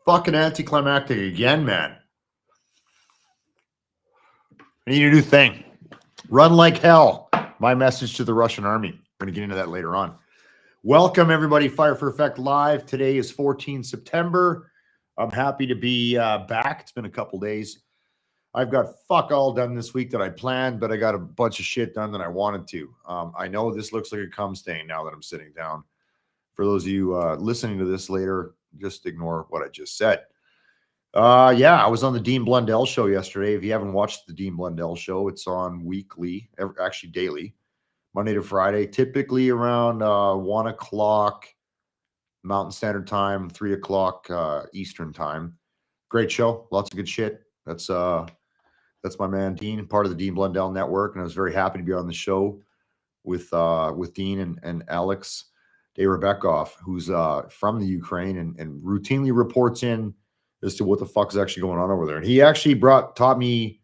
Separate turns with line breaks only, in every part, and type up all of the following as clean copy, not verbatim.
fucking anticlimactic again, man. I need a new thing. Run like hell. My message to the Russian army. We're going to get into that later on. Welcome, everybody. Fire for Effect Live. Today is 14 September. I'm happy to be back. It's been a couple days. I've got fuck all done this week that I planned, but I got a bunch of shit done that I wanted to. I know this looks like a cum stain now that I'm sitting down. For those of you listening to this later, just ignore what I just said. Yeah, I was on the Dean Blundell show yesterday. If you haven't watched the Dean Blundell show, it's on weekly, actually daily, Monday to Friday, typically around 1 o'clock Mountain Standard Time, 3 o'clock Eastern Time. Great show, lots of good shit. That's my man Dean, part of the Dean Blundell network, and I was very happy to be on the show with Dean and Alex Rebekov, who's from the Ukraine and routinely reports in as to what the fuck is actually going on over there. And he actually taught me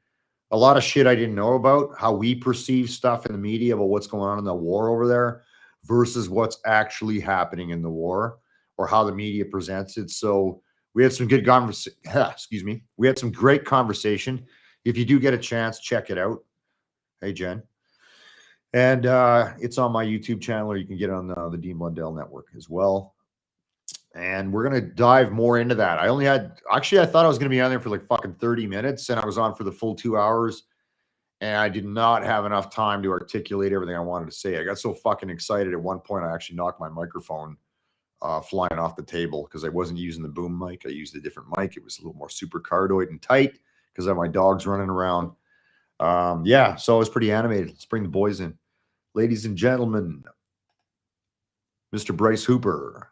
a lot of shit I didn't know about, how we perceive stuff in the media about what's going on in the war over there versus what's actually happening in the war or how the media presents it. So we had some good excuse me. We had some great conversation. If you do get a chance, check it out. Hey, Jen. And it's on my YouTube channel, or you can get it on the Dean Blundell network as well. And we're going to dive more into that. I thought I was going to be on there for like fucking 30 minutes, and I was on for the full 2 hours. And I did not have enough time to articulate everything I wanted to say. I got so fucking excited at one point, I actually knocked my microphone flying off the table because I wasn't using the boom mic. I used a different mic. It was a little more super cardioid and tight because I have my dogs running around. Yeah, so I was pretty animated. Let's bring the boys in. Ladies and gentlemen, Mr. Bryce Hooper,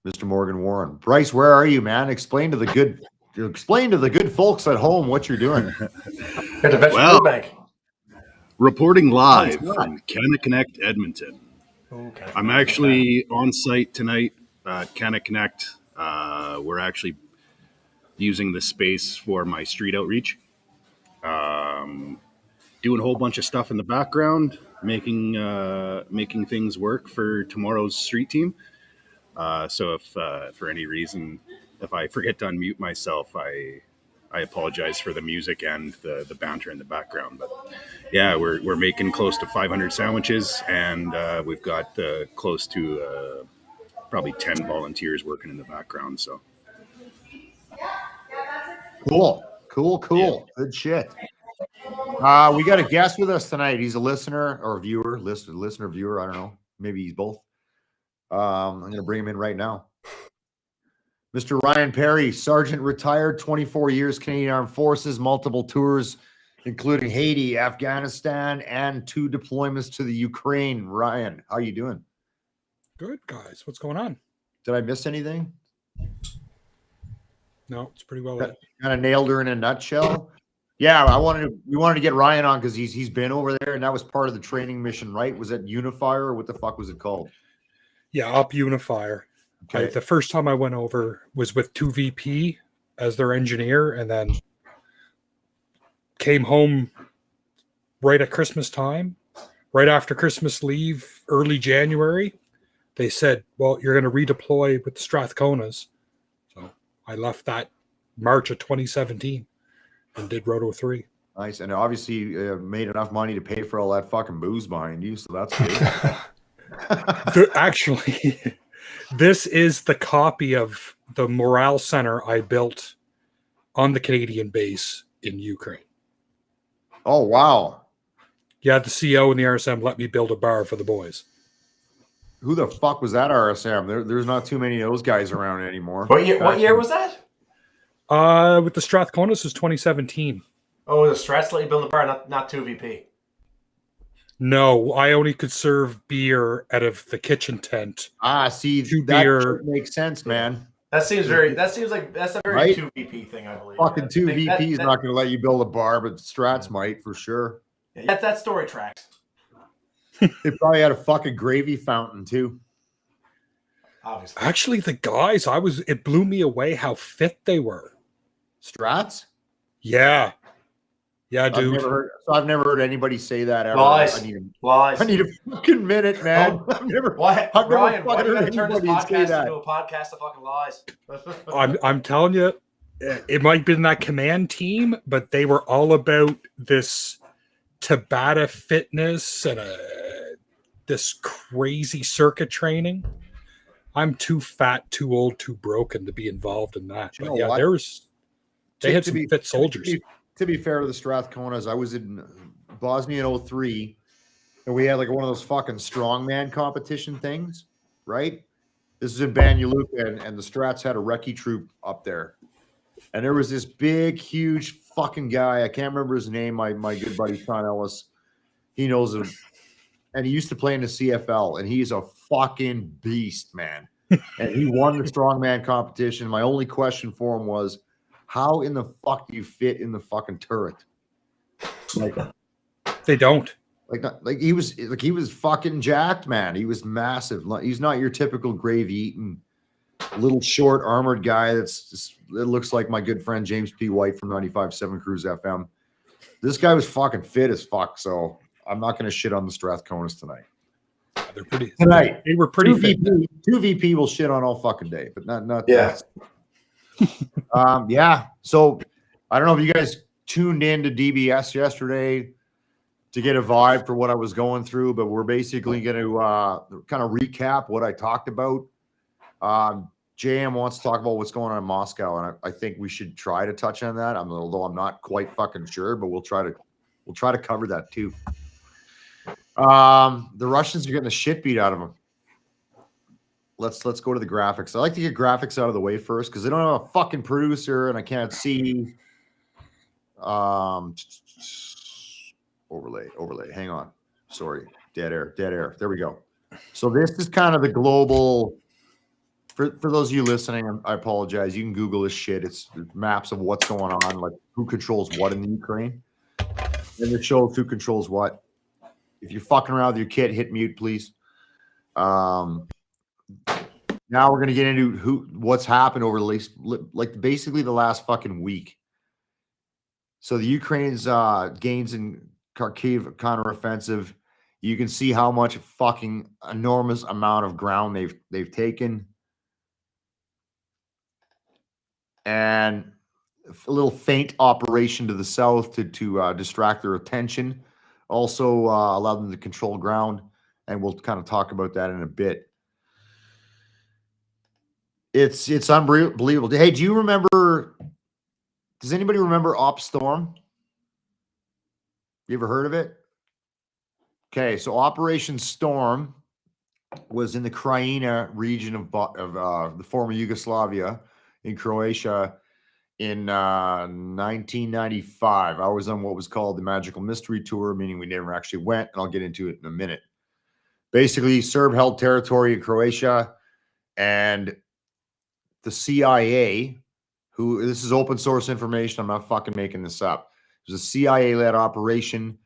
Mr. Morgan Warren. Bryce, where are you, man? Explain to the good folks at home what you're doing.
At the Veteran Bank.
Reporting live from Canada Connect, Edmonton.
Okay.
I'm actually on site tonight at Canada Connect. We're actually using the space for my street outreach. Doing a whole bunch of stuff in the background, making things work for tomorrow's street team. So if for any reason, if I forget to unmute myself, I apologize for the music and the banter in the background. But yeah, we're making close to 500 sandwiches, and we've got close to probably 10 volunteers working in the background. So
cool. Yeah. Good shit. We got a guest with us tonight. He's a listener or viewer, listener, viewer. I don't know. Maybe he's both. I'm going to bring him in right now. Mr. Ryan Perry, Sergeant retired, 24 years, Canadian Armed Forces, multiple tours, including Haiti, Afghanistan, and 2 deployments to the Ukraine. Ryan, how you doing?
Good, guys. What's going on?
Did I miss anything?
No, it's pretty well.
Kind of nailed her in a nutshell. Yeah, we wanted to get Ryan on because he's been over there, and that was part of the training mission, right? Was that Unifier, or what the fuck was it called?
Yeah, Up Unifier. Okay. The first time I went over was with 2VP as their engineer, and then came home right at Christmas time, right after Christmas leave, early January. They said, well, you're going to redeploy with the Strathconas. So I left that March of 2017 and did Roto 3.
Nice. And obviously made enough money to pay for all that fucking booze behind you, so that's good.
Actually, this is the copy of the Morale Center I built on the Canadian base in Ukraine.
Oh, wow.
Yeah, the CO and the RSM let me build a bar for the boys.
Who the fuck was that RSM? There's not too many of those guys around anymore.
What year was that?
With the Strathconas was 2017.
Oh, the Strats let you build a bar, not 2VP.
No, I only could serve beer out of the kitchen tent.
See, that makes sense, man.
That seems like that's a very
right?
2VP thing, I believe.
Fucking 2VP is not going to let you build a bar, but Strats might for sure.
Yeah, that story tracks.
They probably had a fucking gravy fountain too.
Obviously.
Actually, the guys, it blew me away how fit they were.
Strats?
Yeah. Yeah, dude.
I've never heard anybody say that ever.
Lies.
I need a fucking minute, man.
Oh,
I've never
Why,
I've never
Ryan? Why
fucking
do you
heard
gotta turn this
anybody say
podcast
that.
into a podcast of fucking lies?
I'm telling you, it might have been that command team, but they were all about this Tabata fitness and this crazy circuit training. I'm too fat, too old, too broken to be involved in that.
You
But
know
yeah,
what?
they had some fit soldiers.
To be fair to the Strathconas, I was in Bosnia in 03, and we had like one of those fucking strongman competition things, right? This is in Banja Luka, and the Strats had a recce troop up there. And there was this big, huge fucking guy. I can't remember his name. My good buddy, Sean Ellis. He knows him. And he used to play in the CFL, and he's a fucking beast, man. And he won the strongman competition. My only question for him was, how in the fuck do you fit in the fucking turret? Like,
They don't.
Like he was fucking jacked, man. He was massive. He's not your typical gravy eating little short armored guy it looks like my good friend James P. White from 95.7 Cruise FM. This guy was fucking fit as fuck, so I'm not going to shit on the Strathconas tonight.
They're pretty
Tonight.
They were pretty fit.
Two VP will shit on all fucking day, but not
Yeah.
Yeah. So I don't know if you guys tuned in to DBS yesterday to get a vibe for what I was going through, but we're basically going to kind of recap what I talked about. JM wants to talk about what's going on in Moscow, and I think we should try to touch on that. Although I'm not quite fucking sure, but we'll try to cover that too. The Russians are getting the shit beat out of them. Let's go to the graphics. I like to get graphics out of the way first because they don't have a fucking producer and I can't see. Overlay. Hang on. Sorry. Dead air. There we go. So this is kind of the global. For those of you listening, I apologize. You can Google this shit. It's maps of what's going on, like who controls what in the Ukraine. And it shows who controls what. If you're fucking around with your kid, hit mute, please. Now we're going to get into what's happened over basically the last fucking week. So the Ukraine's gains in Kharkiv counteroffensive. You can see how much fucking enormous amount of ground they've taken. And a little feint operation to the south to distract their attention. Also allow them to control ground. And we'll kind of talk about that in a bit. It's unbelievable. Hey, do you remember? Does anybody remember Op Storm? You ever heard of it? Okay, so Operation Storm was in the Krajina region of the former Yugoslavia in Croatia in 1995. I was on what was called the Magical Mystery Tour, meaning we never actually went, and I'll get into it in a minute. Basically, Serb-held territory in Croatia, and the CIA, this is open source information, I'm not fucking making this up. It was a CIA-led operation,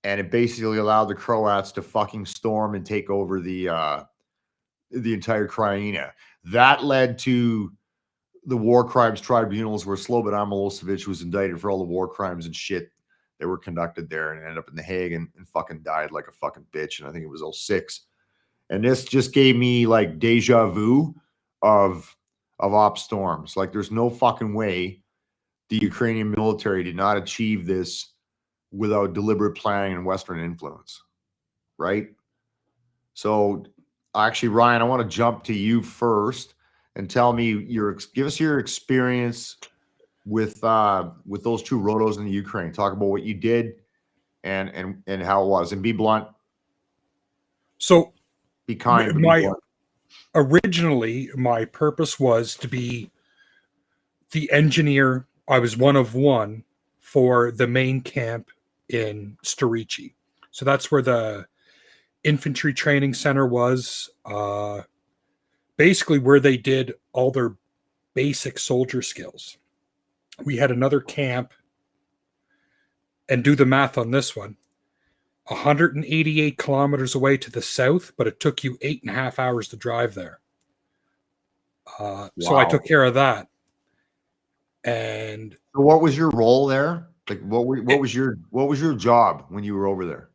and it basically allowed the Croats to fucking storm and take over the entire Krajina. That led to the war crimes tribunals where Slobodan Milosevic was indicted for all the war crimes and shit that were conducted there and ended up in The Hague and fucking died like a fucking bitch. And I think it was 2006. And this just gave me like deja vu of Op Storms. Like there's no fucking way the Ukrainian military did not achieve this without deliberate planning and Western influence, right? So actually, Ryan, I want to jump to you first and tell me give us your experience with those two rotos in the Ukraine. Talk about what you did and how it was, and be blunt.
So
be kind. But be blunt.
Originally, my purpose was to be the engineer. I was one of one for the main camp in Storici. So that's where the infantry training center was. Basically where they did all their basic soldier skills. We had another camp, and do the math on this one, 188 kilometers away to the south, but it took you 8.5 hours to drive there. So I took care of that. And
so what was your role there? Like what was your job when you were over there?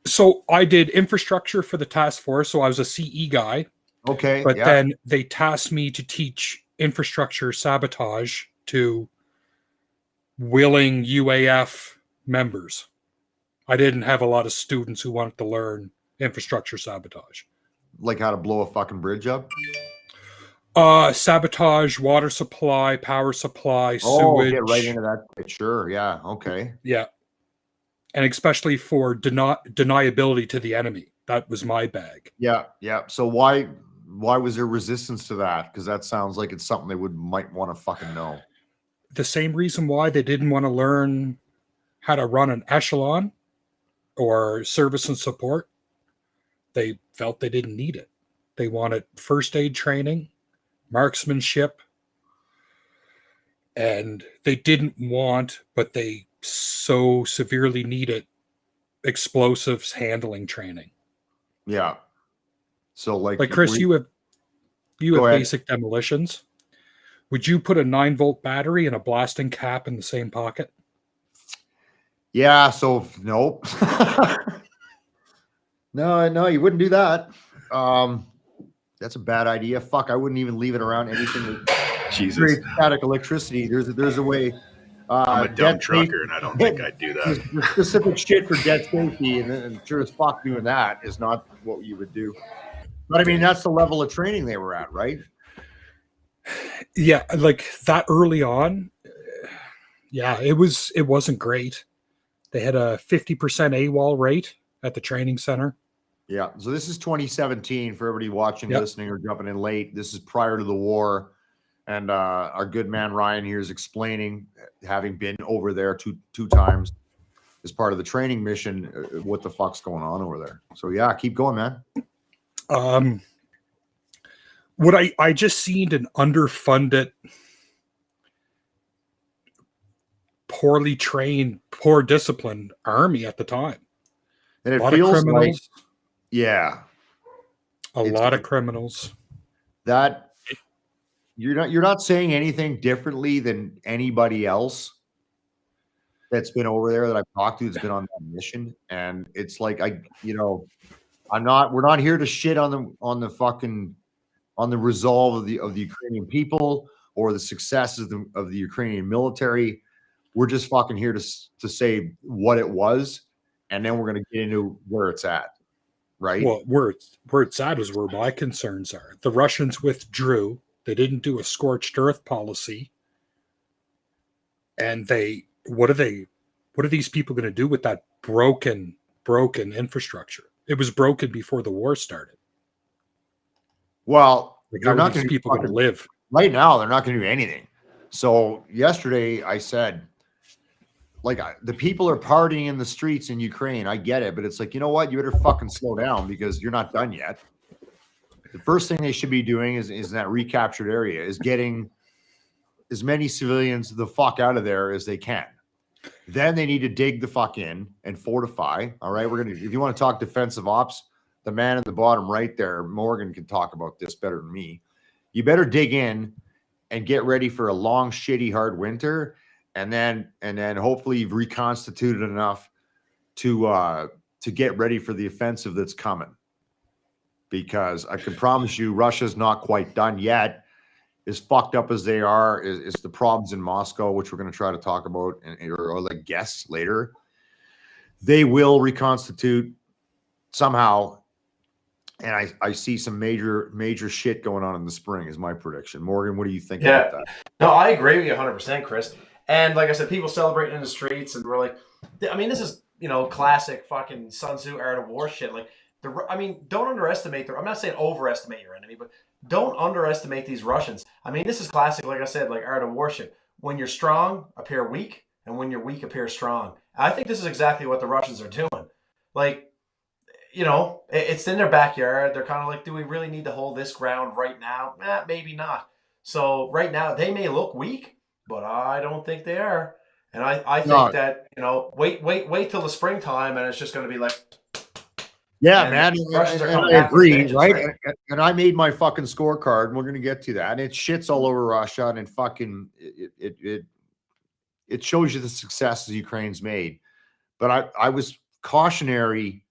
So I did infrastructure for the task force. So I was a CE guy,
Okay.
but
Yeah.
then they tasked me to teach infrastructure sabotage to willing UAF members. I didn't have a lot of students who wanted to learn infrastructure sabotage.
Like how to blow a fucking bridge up?
Sabotage, water supply, power supply,
Oh,
sewage.
get right into that. Sure. Yeah. Okay.
Yeah. And especially for deniability to the enemy. That was my bag.
Yeah. Yeah. So why was there resistance to that? Because that sounds like it's something they might want to fucking know.
The same reason why they didn't want to learn how to run an echelon or service and support. They felt they didn't need it. They wanted first aid training, marksmanship, and they didn't want, but they so severely needed explosives handling training.
Yeah. So like
Chris, you have
Go ahead.
basic demolitions. Would you put a 9-volt battery and a blasting cap in the same pocket?
Yeah, so nope. No, you wouldn't do that. That's a bad idea. Fuck, I wouldn't even leave it around anything that
Jesus.
static electricity. There's a way.
I'm a dumb
dead
trucker,
safety-
and I don't think I'd do that.
the specific shit for dead safety, and sure as fuck doing that is not what you would do. But I mean, that's the level of training they were at, right?
Yeah, like that early on. Yeah, it wasn't great. They had a 50% AWOL rate at the training center.
Yeah. So this is 2017 for everybody watching,
Yep.
listening, or jumping in late. This is prior to the war. And our good man Ryan here is explaining, having been over there two times as part of the training mission, what the fuck's going on over there. So yeah, keep going, man.
What I just seen an underfunded, poorly trained, poor disciplined army at the time.
And
A
it
lot of
feels like,
criminals.
yeah,
A
It's
lot of
like-
criminals.
that you're not saying anything differently than anybody else that's been over there that I've talked to that's been on that mission. And it's like we're not here to shit on the resolve of the Ukrainian people or the successes of the Ukrainian military. We're just fucking here to say what it was, and then we're gonna get into where it's at, right?
Well, where it's at is where my concerns are. The Russians withdrew. They didn't do a scorched earth policy. And what are these people going to do with that broken infrastructure? It was broken before the war started.
Well,
Like,
they're
how
not
are these
going
people going to live?
right now. They're not going to do anything. So yesterday I said, the people are partying in the streets in Ukraine. I get it, but it's like, you know what? You better fucking slow down because you're not done yet. The first thing they should be doing is in that recaptured area is getting as many civilians the fuck out of there as they can. Then they need to dig the fuck in and fortify. All right, if you want to talk defensive ops, the man at the bottom right there, Morgan, can talk about this better than me. You better dig in and get ready for a long, shitty, hard winter, and then hopefully you've reconstituted enough to get ready for the offensive that's coming. Because I can promise you, Russia's not quite done yet. As fucked up as they are, is the problems in Moscow, which we're going to try to talk about or guess later. They will reconstitute somehow, and I see some major shit going on in the spring. Is my prediction. Morgan, what do you think about that?
No, I agree with you 100%, Chris. And like I said, people celebrating in the streets, and we're like, I mean, this is classic fucking Sun Tzu Art of War shit. Like, don't underestimate I'm not saying overestimate your enemy, but don't underestimate these Russians. I mean, this is classic, like I said, like Art of War shit. When you're strong, appear weak, and when you're weak, appear strong. I think this is exactly what the Russians are doing. Like, it's in their backyard. They're kind of like, do we really need to hold this ground right now? Maybe not. So right now, they may look weak, but I don't think they are. And I think that, wait till the springtime, and it's just going to be like,
yeah,
and
man, and I agree, right? And I made my fucking scorecard, and we're going to get to that. And it shits all over Russia, and fucking it it shows you the successes Ukraine's made. But I was cautionary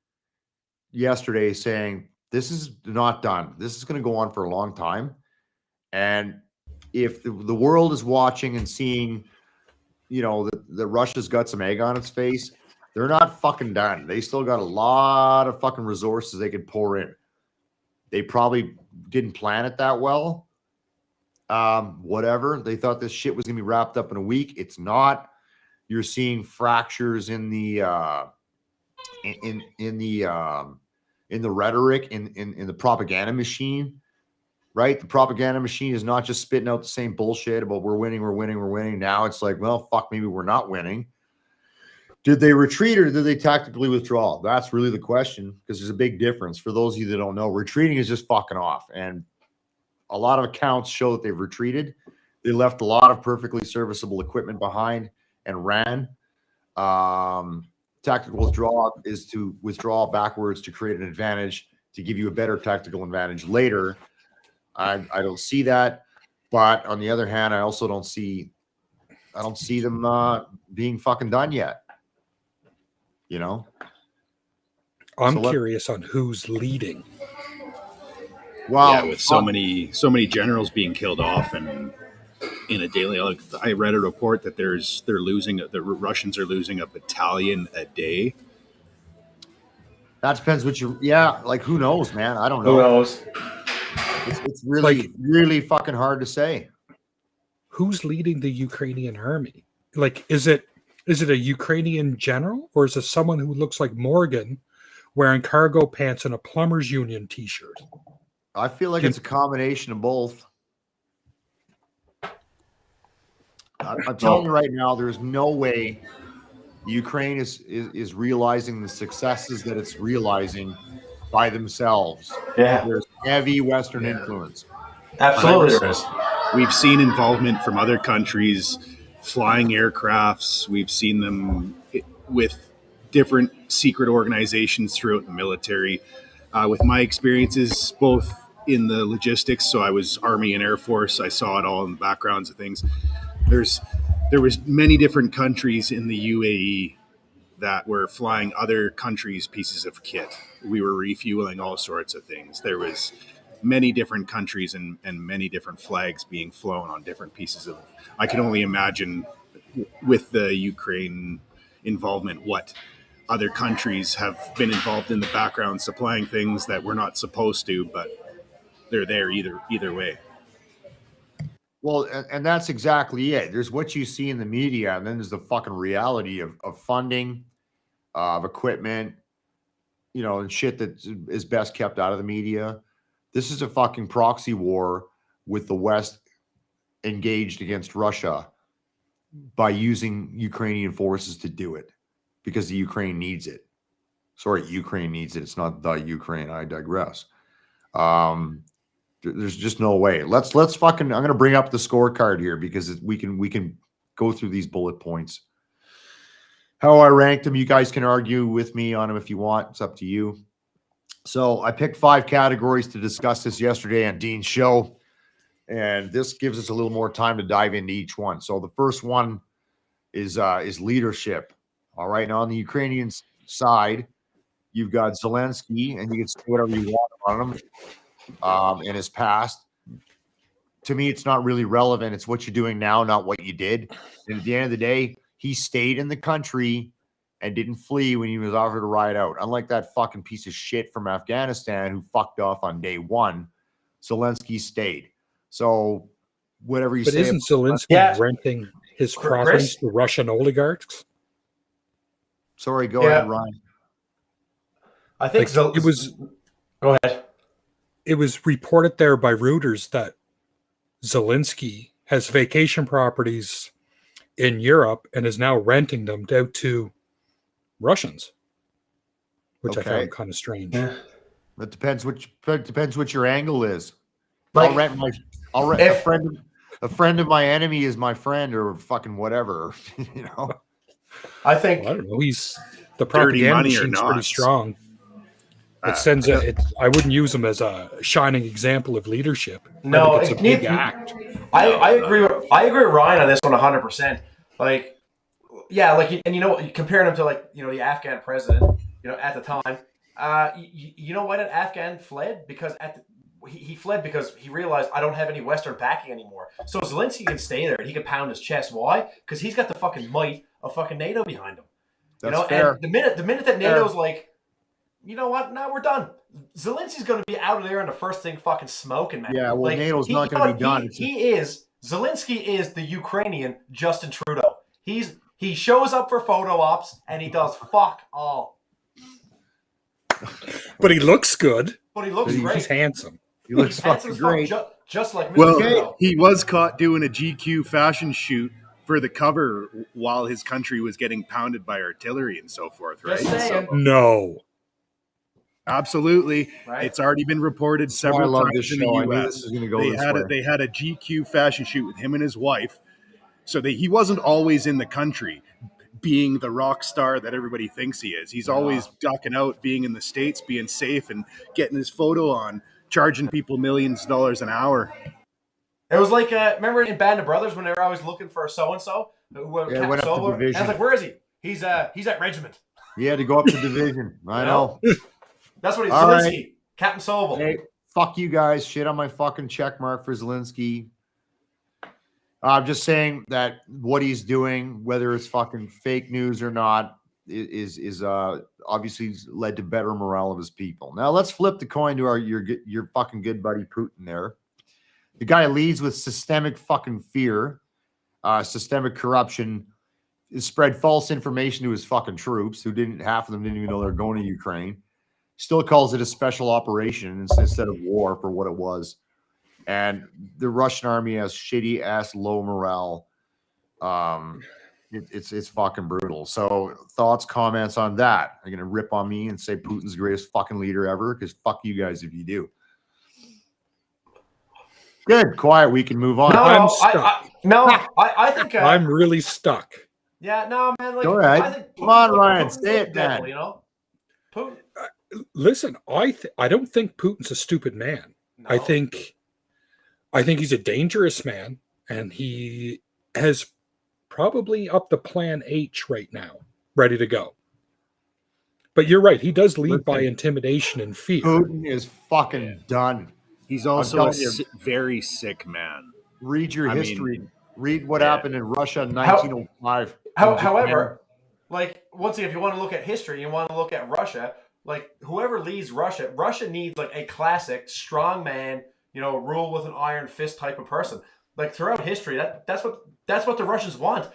yesterday saying this is not done. This is going to go on for a long time. And if the world is watching and seeing, that Russia's got some egg on its face, they're not fucking done. They still got a lot of fucking resources they could pour in. They probably didn't plan it that well. Whatever. They thought this shit was going to be wrapped up in a week. It's not. You're seeing fractures in the rhetoric, in the propaganda machine, right? The propaganda machine is not just spitting out the same bullshit about we're winning. Now it's like, well, fuck, maybe we're not winning. Did they retreat or did they tactically withdraw? That's really the question, because there's a big difference. For those of you that don't know, retreating is just fucking off. And a lot of accounts show that they've retreated. They left a lot of perfectly serviceable equipment behind and ran. Tactical withdrawal is to withdraw backwards to create an advantage, to give you a better tactical advantage later. I don't see that. But on the other hand, I also don't see them being fucking done yet.
I'm curious on who's leading.
Wow.
Yeah, with so many generals being killed off, and in a daily, I read a report that the Russians are losing a battalion a day.
That depends who knows, man? I don't know.
Who knows?
It's really, really fucking hard to say.
Who's leading the Ukrainian army? Like, is it a Ukrainian general, or is it someone who looks like Morgan wearing cargo pants and a plumber's union t-shirt?
I feel like it's a combination of both. I'm telling you right now, there's no way Ukraine is realizing the successes that it's realizing by themselves.
Yeah.
There's heavy Western influence.
Absolutely there is.
We've seen involvement from other countries, flying aircrafts. We've seen them with different secret organizations throughout the military. With my experiences, both in the logistics, so I was Army and Air Force, I saw it all in the backgrounds of things. There was many different countries in the UAE that were flying other countries' pieces of kit. We were refueling all sorts of things. There was many different countries and many different flags being flown on different pieces of. I can only imagine with the Ukraine involvement what other countries have been involved in the background supplying things that we're not supposed to, but they're there either way.
Well, and that's exactly it. There's what you see in the media, and then there's the fucking reality of funding, of equipment, and shit that is best kept out of the media. This is a fucking proxy war with the West engaged against Russia by using Ukrainian forces to do it, because the Ukraine needs it. Sorry, Ukraine needs it. It's not the Ukraine. I digress. There's just no way. Let's fucking. I'm gonna bring up the scorecard here because we can go through these bullet points. How I ranked them. You guys can argue with me on them if you want. It's up to you. So I picked 5 categories to discuss this yesterday on Dean's show, and this gives us a little more time to dive into each one. So the first one is leadership. All right, now on the Ukrainian side, you've got Zelensky, and you can say whatever you want on him in his past. To me, it's not really relevant. It's what you're doing now, not what you did. And at the end of the day, he stayed in the country and didn't flee when he was offered a ride out. Unlike that fucking piece of shit from Afghanistan who fucked off on day one, Zelensky stayed. So whatever you say.
But isn't Zelensky renting his properties to Russian oligarchs?
Sorry, go ahead, Ryan.
I think
it was.
Go ahead.
It was reported there by Reuters that Zelensky has vacation properties in Europe and is now renting them out to Russians, which I found kind of strange.
Yeah. It depends what your angle is.
Like,
I'll rent a friend of my enemy is my friend, or fucking whatever.
I think
I don't know. The propaganda machine's pretty strong. It sends I wouldn't use him as a shining example of leadership.
No,
it's a big act.
I agree with Ryan on this one 100%. Like, yeah, like, and you know, comparing him to like, you know, the Afghan president, you know, at the time, you know why that Afghan fled? Because he fled because he realized I don't have any Western backing anymore. So Zelensky can stay there and he can pound his chest. Why? Because he's got the fucking might of fucking NATO behind him.
That's
you know,
fair.
and the minute that NATO's like, you know what? Now we're done. Zelensky's going to be out of there, and the first thing fucking smoking, man.
Yeah, well,
like,
NATO's not going to be done.
Zelensky is the Ukrainian Justin Trudeau. He shows up for photo ops and he does fuck all.
But he looks good.
But he looks great.
He's handsome.
He looks fucking great.
Just like Mr.
Well,
Trudeau.
he was caught doing a GQ fashion shoot for the cover while his country was getting pounded by artillery and so forth, right?
Just saying.
No.
Absolutely.
Right.
It's already been reported several times in the
I knew
US.
this was going to go
They
this
had
way.
they had a GQ fashion shoot with him and his wife. So he wasn't always in the country being the rock star that everybody thinks he is. He's always ducking out, being in the States, being safe and getting his photo on, charging people millions of dollars an hour.
It was like, remember in Band of Brothers when they were always looking for so-and-so?
Went up to division.
And I was like, where is he? He's at regiment.
He had to go up to division. I know.
That's what he's
All
Zelensky.
right.
Captain Sobel.
Hey, fuck you guys. Shit on my fucking check mark for Zelensky. I'm just saying that what he's doing, whether it's fucking fake news or not, is obviously led to better morale of his people. Now let's flip the coin to your fucking good buddy Putin there. The guy leads with systemic fucking fear, systemic corruption, spread false information to his fucking troops who half of them didn't even know they're going to Ukraine. Still calls it a special operation instead of war for what it was. And the Russian army has shitty ass low morale. It's fucking brutal. So thoughts, comments on that? Are you gonna rip on me and say Putin's the greatest fucking leader ever? Because fuck you guys if you do. Good, quiet. We can move on.
I think
I'm really stuck.
Yeah, no, man. Like,
go ahead.
I think
Come on, Ryan.
Putin's
Say it,
devil,
man.
you know, Putin.
Listen, I don't think Putin's a stupid man.
No.
I think he's a dangerous man, and he has probably up the plan H right now, ready to go. But you're right. He does lead by intimidation and fear.
Putin is fucking done.
He's also a very sick man.
Read your history. Read what happened in Russia in 1905.
However, like, once again, if you want to look at history, you want to look at Russia, like, whoever leads Russia needs, like, a classic strong man, you know, rule with an iron fist type of person. Like, throughout history, that's what the Russians want.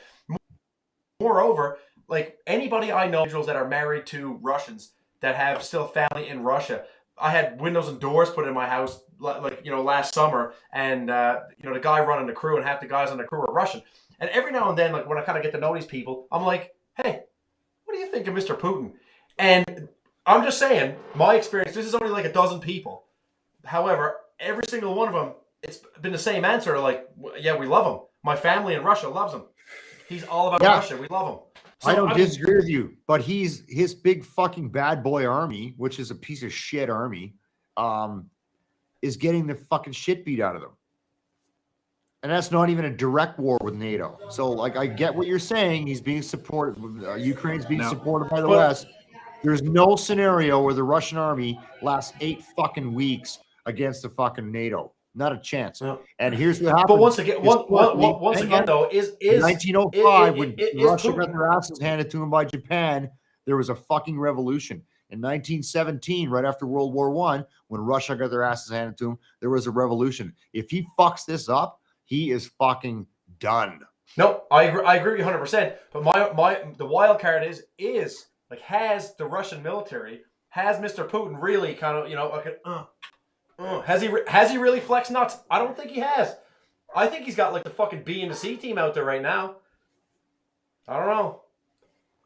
Moreover, like, anybody I know, individuals that are married to Russians that have still family in Russia. I had windows and doors put in my house, like, you know, last summer, and you know, the guy running the crew and half the guys on the crew are Russian. And every now and then, like, when I kind of get to know these people, I'm like, hey, what do you think of Mr. Putin? And I'm just saying, my experience, this is only like a dozen people. However, every single one of them, it's been the same answer. Like, yeah, we love him. My family in Russia loves him. He's all about Russia. We love him. So,
I don't disagree with you, but his big fucking bad boy army, which is a piece of shit army, is getting the fucking shit beat out of them. And that's not even a direct war with NATO. So, like, I get what you're saying. He's being supported. Ukraine's being supported by the West. There's no scenario where the Russian army lasts 8 fucking weeks against the fucking NATO. Not a chance. No. And here's what happened.
But once again, though, is
1905 when Russia got their asses handed to them by Japan, there was a fucking revolution. In 1917, right after World War I, when Russia got their asses handed to them, there was a revolution. If he fucks this up, he is fucking done.
No, I agree with you 100%. But the wild card is like, has the Russian military, has Mr. Putin really kind of, you know, okay, has he really flexed nuts? I don't think he has. I think he's got like the fucking B and the C team out there right now. I don't know.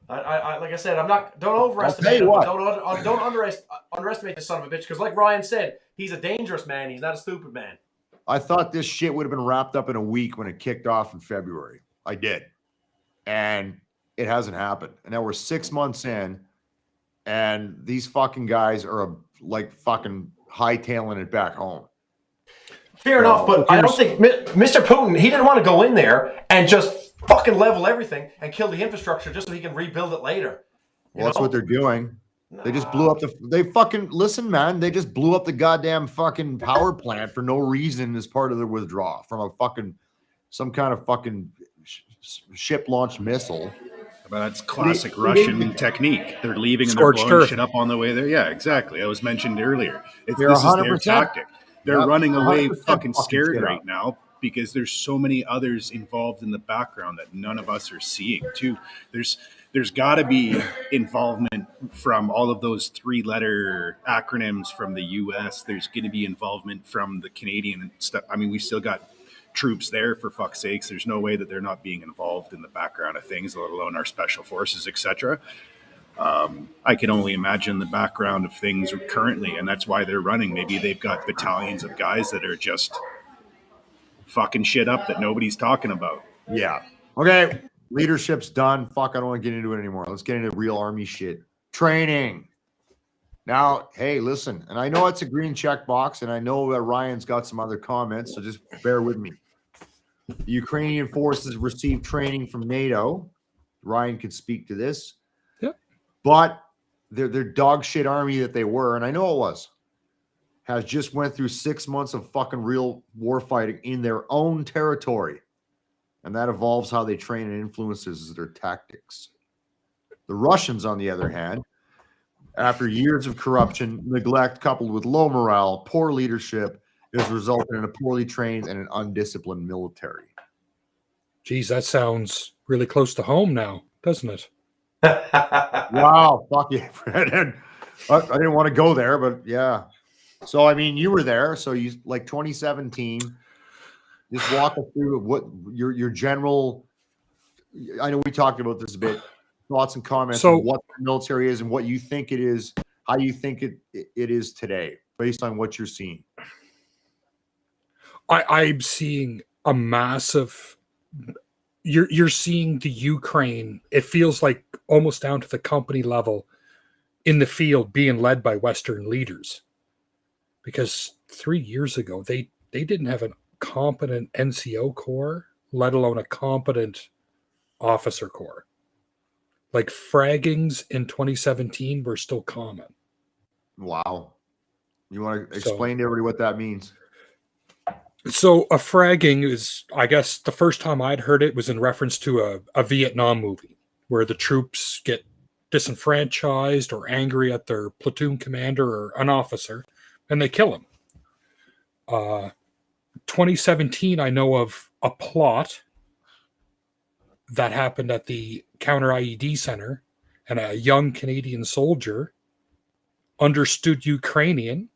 I like I said, don't overestimate him. Don't underestimate this son of a bitch, because like Ryan said, he's a dangerous man. He's not a stupid man.
I thought this shit would have been wrapped up in a week when it kicked off in February. I did. And it hasn't happened. And now we're 6 months in, and these fucking guys are like fucking hightailing it back home.
Fair enough, but I don't think Mr. Putin, he didn't want to go in there and just fucking level everything and kill the infrastructure just so he can rebuild it later.
Well, that's what they're doing. They just blew up they fucking, listen, man, they just blew up the goddamn fucking power plant for no reason as part of their withdrawal from a fucking, some kind of fucking ship launched missile.
But that's classic Russian technique. They're leaving and they're
Scorched
blowing
earth.
shit up on the way there. Yeah, exactly. That was mentioned earlier.
They're
This is their
100%.
tactic. They're
Yep,
running away
100%
fucking
fucking
scared
shit
right
up.
now because there's so many others involved in the background that none of us are seeing too. There's got to be involvement from all of those 3-letter acronyms from the U.S. There's going to be involvement from the Canadian stuff. I mean, we still got troops there, for fuck's sakes. There's no way that they're not being involved in the background of things, let alone our special forces, etc. I can only imagine the background of things currently, and that's why they're running. Maybe they've got battalions of guys that are just fucking shit up that nobody's talking about.
Yeah. Okay. Leadership's done. Fuck, I don't want to get into it anymore. Let's get into real army shit. Training. Now, hey, listen, and I know it's a green check box, and I know that Ryan's got some other comments, so just bear with me. The Ukrainian forces received training from NATO. Ryan could speak to this.
Yep.
But their dog shit army that they were, and I know it was, has just went through 6 months of fucking real war fighting in their own territory. And that evolves how they train and influences their tactics. The Russians, on the other hand, after years of corruption, neglect, coupled with low morale, poor leadership, has resulted in a poorly trained and an undisciplined military.
Geez, that sounds really close to home now, doesn't it?
Wow, fuck yeah, Fred. I didn't want to go there, but yeah. So, I mean, you were there. So you, like 2017, just walk us through what your general, I know we talked about this a bit, thoughts and comments on what the military is and what you think it is, how you think it is today, based on what you're seeing.
I'm seeing a massive, you're seeing the Ukraine, it feels like almost down to the company level in the field being led by Western leaders. Because 3 years ago, they didn't have a competent NCO corps, let alone a competent officer corps. Like fraggings in 2017 were still common.
Wow. You want to explain to everybody what that means?
So a fragging is, I guess the first time I'd heard it was in reference to a Vietnam movie where the troops get disenfranchised or angry at their platoon commander or an officer and they kill him. 2017, I know of a plot that happened at the Counter IED Center, and a young Canadian soldier understood Ukrainian,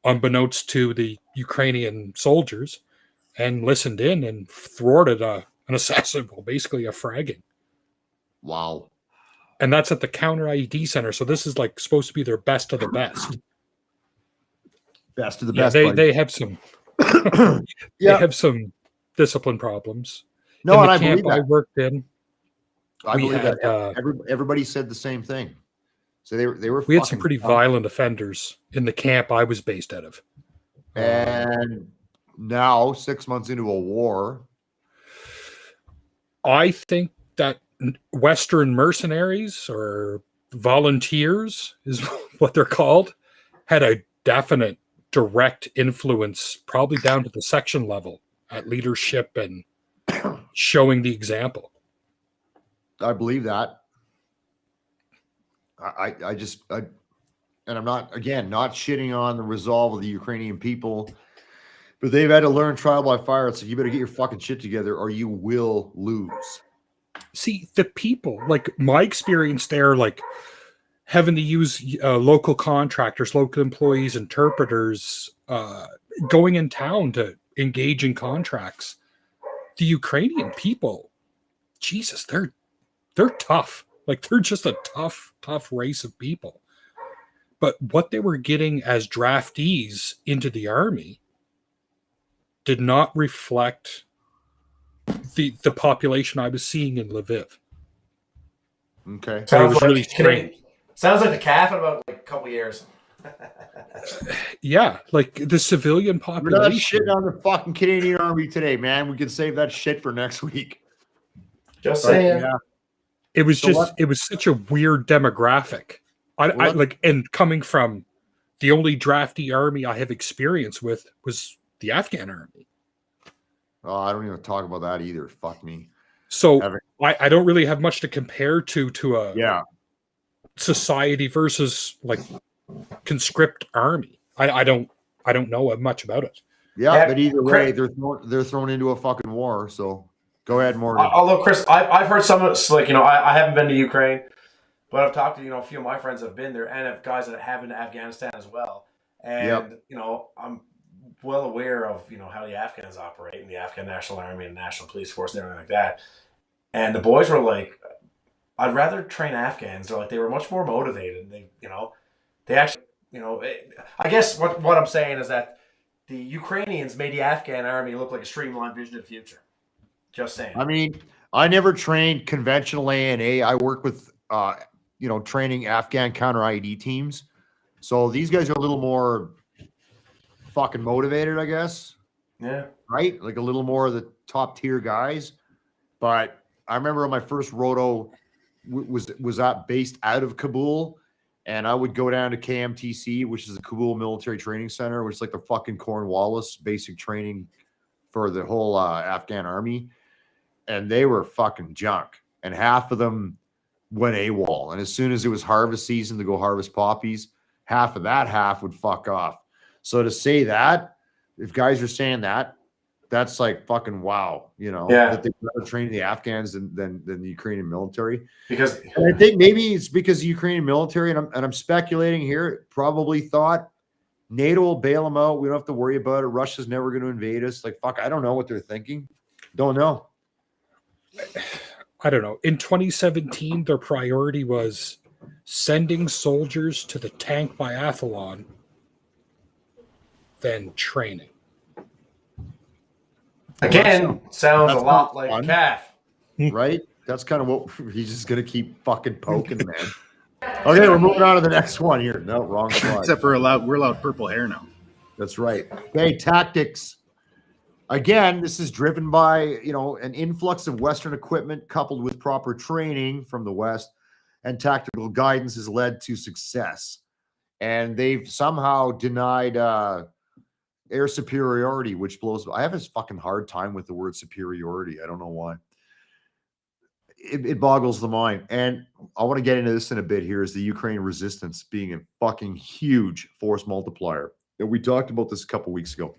unbeknownst to the Ukrainian soldiers, and listened in and thwarted an assassin, well, basically a fragging.
Wow.
And that's at the Counter IED Center, so this is like supposed to be their best of the best.
Best of the
Yeah,
best.
they have some they have some discipline problems.
No, and I
camp
believe that.
I worked in,
I believe
had,
that. Everybody said the same thing. So they were.
We had some pretty violent offenders in the camp I was based out of.
And now, 6 months into a war,
I think that Western mercenaries or volunteers is what they're called, had a definite direct influence, probably down to the section level at leadership and showing the example.
I believe that. And I'm not shitting on the resolve of the Ukrainian people, but they've had to learn trial by fire. So you better get your fucking shit together or you will lose.
See, the people, like my experience there, like having to use local contractors, local employees, interpreters, going in town to engage in contracts. The Ukrainian people, Jesus, they're tough. Like they're just a tough race of people. But what they were getting as draftees into the army did not reflect the population I was seeing in Lviv.
Okay.
Sounds
was
like
really strange.
Sounds like the calf in about like a couple of years.
Yeah, like the civilian
We're not
population.
shitting on the fucking Canadian Army today, man. We can save that shit for next week.
Just
But,
saying.
yeah.
It was
So what-
it was such a weird demographic. And coming from the only drafty army I have experience with was the Afghan army.
Oh, I don't even talk about that either. Fuck me.
So I don't really have much to compare to a
Yeah.
society versus like conscript army. I don't know much about it.
Yeah, but either way, they're thrown into a fucking war. So go ahead, Morgan.
Although, Chris, I've heard some of it's like, I haven't been to Ukraine, but I've talked to, a few of my friends that have been there and have guys that have been to Afghanistan as well. And, I'm well aware of, how the Afghans operate and the Afghan National Army and National Police Force and everything like that. And the boys were like, I'd rather train Afghans. They're like, they were much more motivated. They actually, I guess what I'm saying is that the Ukrainians made the Afghan army look like a streamlined vision of the future. Just saying.
I mean, I never trained conventional ANA. I work with, training Afghan counter IED teams. So these guys are a little more fucking motivated, I guess.
Yeah.
Right? Like a little more of the top tier guys. But I remember my first roto was based out of Kabul. And I would go down to KMTC, which is the Kabul Military Training Center, which is like the fucking Cornwallis basic training for the whole Afghan army. And they were fucking junk. And half of them went AWOL. And as soon as it was harvest season to go harvest poppies, half of that half would fuck off. So to say that, if guys are saying that, that's like fucking wow, that they'd rather train the Afghans than the Ukrainian military.
Because
and I think maybe it's because the Ukrainian military, and I'm speculating here, probably thought NATO will bail them out. We don't have to worry about it. Russia's never going to invade us. Like, fuck, I don't know what they're thinking. Don't know.
I don't know. In 2017, their priority was sending soldiers to the tank biathlon than training.
Again, sounds
That's
a lot
not
like
fun.
calf.
Right? That's kind of what he's just going to keep fucking poking, man. Okay, we're moving on to the next one here. No, wrong slide.
Except we're allowed purple hair now.
That's right. Okay, tactics. Again, this is driven by, an influx of Western equipment coupled with proper training from the West, and tactical guidance has led to success. And they've somehow denied air superiority, which blows. I have this fucking hard time with the word superiority. I don't know why. It boggles the mind. And I want to get into this in a bit here, is the Ukraine resistance being a fucking huge force multiplier. And we talked about this a couple weeks ago.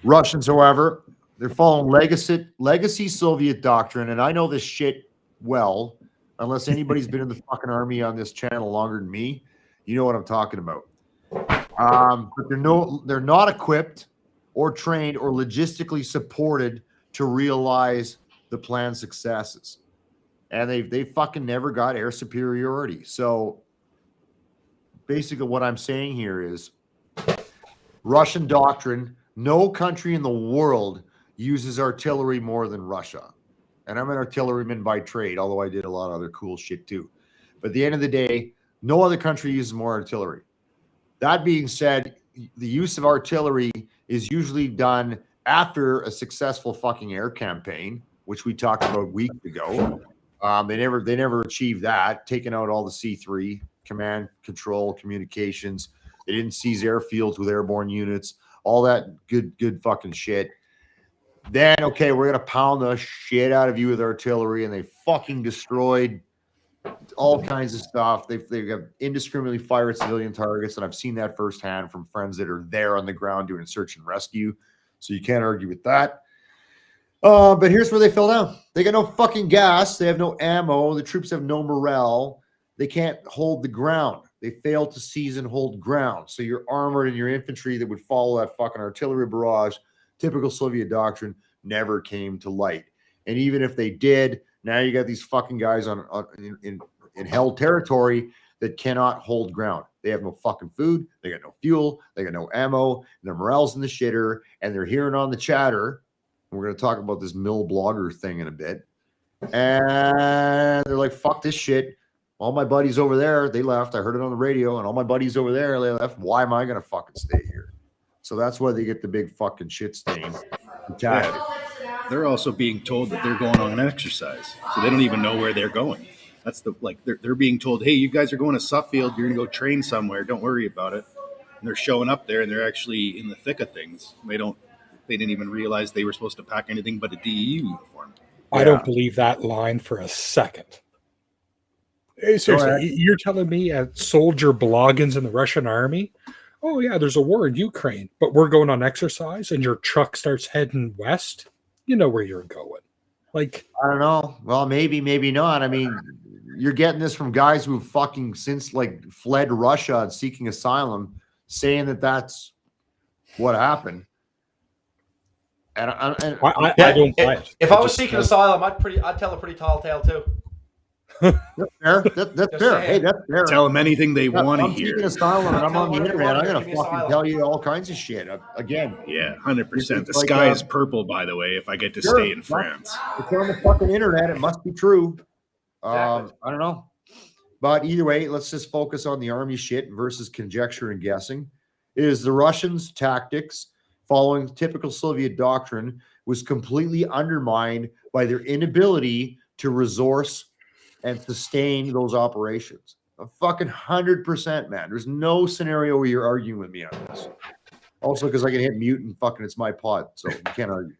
Russians, however, they're following legacy Soviet doctrine. And I know this shit well, unless anybody's been in the fucking army on this channel longer than me. You know what I'm talking about. But they're not equipped or trained or logistically supported to realize the planned successes. And they fucking never got air superiority. So basically what I'm saying here is Russian doctrine, no country in the world uses artillery more than Russia. And I'm an artilleryman by trade, although I did a lot of other cool shit too. But at the end of the day, no other country uses more artillery. That being said, the use of artillery is usually done after a successful fucking air campaign, which we talked about weeks ago. They never achieved that, taking out all the C3, command, control, communications. They didn't seize airfields with airborne units, all that good fucking shit. Then, okay, we're going to pound the shit out of you with artillery, and they fucking destroyed all kinds of stuff. They have indiscriminately fired at civilian targets, and I've seen that firsthand from friends that are there on the ground doing search and rescue. So you can't argue with that. But here's where they fell down. They got no fucking gas. They have no ammo. The troops have no morale. They can't hold the ground. They fail to seize and hold ground. So your armored and your infantry that would follow that fucking artillery barrage, typical Soviet doctrine, never came to light. And even if they did, now you got these fucking guys in held territory that cannot hold ground. They have no fucking food. They got no fuel. They got no ammo. Their morale's in the shitter, and they're hearing on the chatter. We're going to talk about this mill blogger thing in a bit. And they're like, fuck this shit. All my buddies over there, they left. I heard it on the radio, and all my buddies over there, they left. Why am I going to fucking stay here? So that's why they get the big fucking shit stain.
they're also being told that they're going on an exercise, so they don't even know where they're going. That's they're being told, hey, you guys are going to Suffield, you're going to go train somewhere, don't worry about it. And they're showing up there, and they're actually in the thick of things. They didn't even realize they were supposed to pack anything but a DE uniform.
I don't believe that line for a second. Seriously, you're telling me at soldier bloggins in the Russian army, oh yeah, there's a war in Ukraine, but we're going on exercise and your truck starts heading west? You know where you're going. Like,
I don't know. Well, maybe not. I mean, you're getting this from guys who've fucking since like fled Russia and seeking asylum, saying that that's what happened. And I
don't buy it.
If I was seeking asylum, I'd tell a pretty tall tale too.
That's fair. That's fair. Hey, that's fair.
Tell them anything they want to hear.
I'm seeking asylum and I'm on the internet. I'm gonna fucking tell you all kinds of shit. Again.
Yeah, 100%. The sky is purple, by the way. If I get to stay in France,
it's on the fucking internet. It must be true.
Exactly.
I don't know, but either way, let's just focus on the army shit versus conjecture and guessing. Is the Russians' tactics following typical Soviet doctrine was completely undermined by their inability to resource and sustain those operations. A fucking 100%, man. There's no scenario where you're arguing with me on this. Also, because I can hit mute and fucking it's my pod, so you can't argue.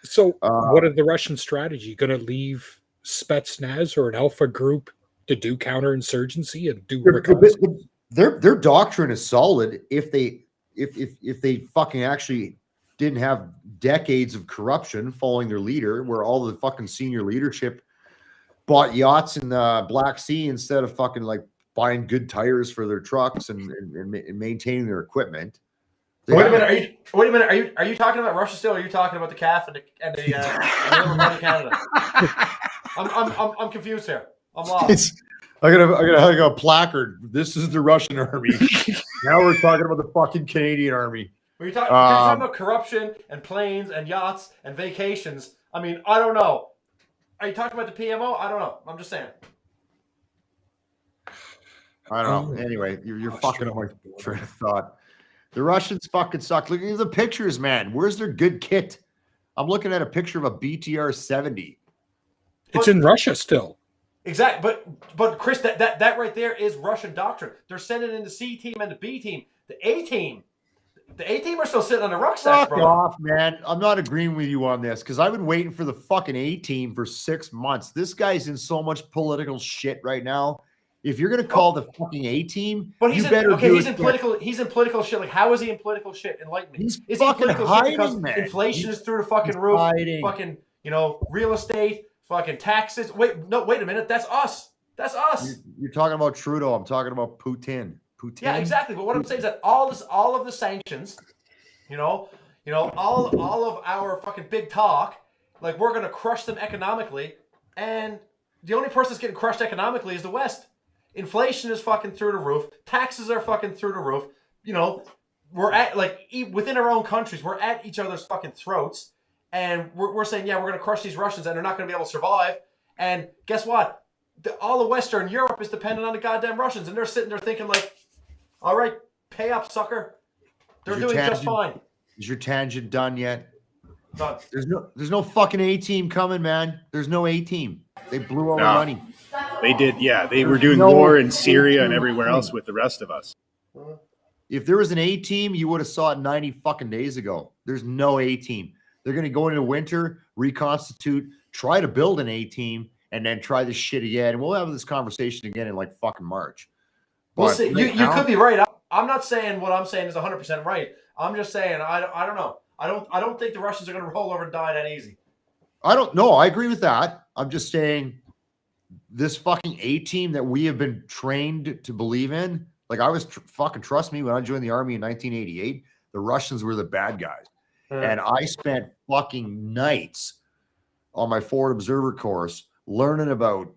So, what is the Russian strategy? Going to leave Spetsnaz or an Alpha group to do counterinsurgency and do reconnaissance?
Their doctrine is solid if they fucking actually didn't have decades of corruption following their leader, where all the fucking senior leadership bought yachts in the Black Sea instead of fucking like buying good tires for their trucks and maintaining their equipment.
Wait a minute. Are you talking about Russia still? Or are you talking about the CAF and the Republic of Canada? I'm confused here. I'm lost.
I got a placard. This is the Russian army. Now we're talking about the fucking Canadian army.
Are you talking about corruption and planes and yachts and vacations? I mean, I don't know. Are you talking about the PMO? I don't know. I'm just saying.
I don't know. Anyway, you're fucking on my train of thought. The Russians fucking suck. Look at the pictures, man. Where's their good kit? I'm looking at a picture of a BTR 70.
It's in Russia still.
Exactly. But Chris, that right there is Russian doctrine. They're sending in the C team and the B team. The A team are still sitting on the rucksack, bro.
Fuck off, man. I'm not agreeing with you on this because I've been waiting for the fucking A team for 6 months. This guy's in so much political shit right now. If you're gonna call the fucking A team,
but he's in political shit. Like, how is he in political shit? Enlighten me.
He's
is
fucking
he
hiding,
because
man.
Inflation is through the fucking roof.
Hiding.
Fucking, real estate, fucking taxes. Wait a minute. That's us. That's us.
You're talking about Trudeau. I'm talking about Putin.
Yeah, exactly. But what I'm saying is that all of the sanctions, all of our fucking big talk, like, we're gonna crush them economically, and the only person that's getting crushed economically is the West. Inflation is fucking through the roof. Taxes are fucking through the roof. We're at, like, within our own countries, we're at each other's fucking throats, and we're saying, yeah, we're gonna crush these Russians, and they're not gonna be able to survive. And guess what? All of Western Europe is dependent on the goddamn Russians, and they're sitting there thinking, like, all right, pay up, sucker. They're doing just fine.
Is your tangent done yet?
Done.
There's no fucking A team coming, man. There's no A team. They blew all the money.
They did, yeah. They were doing war in Syria and everywhere else with the rest of us.
If there was an A team, you would have saw it 90 fucking days ago. There's no A team. They're going to go into winter, reconstitute, try to build an A team, and then try this shit again. And we'll have this conversation again in like fucking March.
We'll see. You could be right. I'm not saying what I'm saying is 100% right. I'm just saying I don't know. I don't think the Russians are going to roll over and die that easy.
I don't know. I agree with that. I'm just saying this fucking A team that we have been trained to believe in. Like, I was fucking, trust me, when I joined the army in 1988, the Russians were the bad guys. And I spent fucking nights on my forward observer course learning about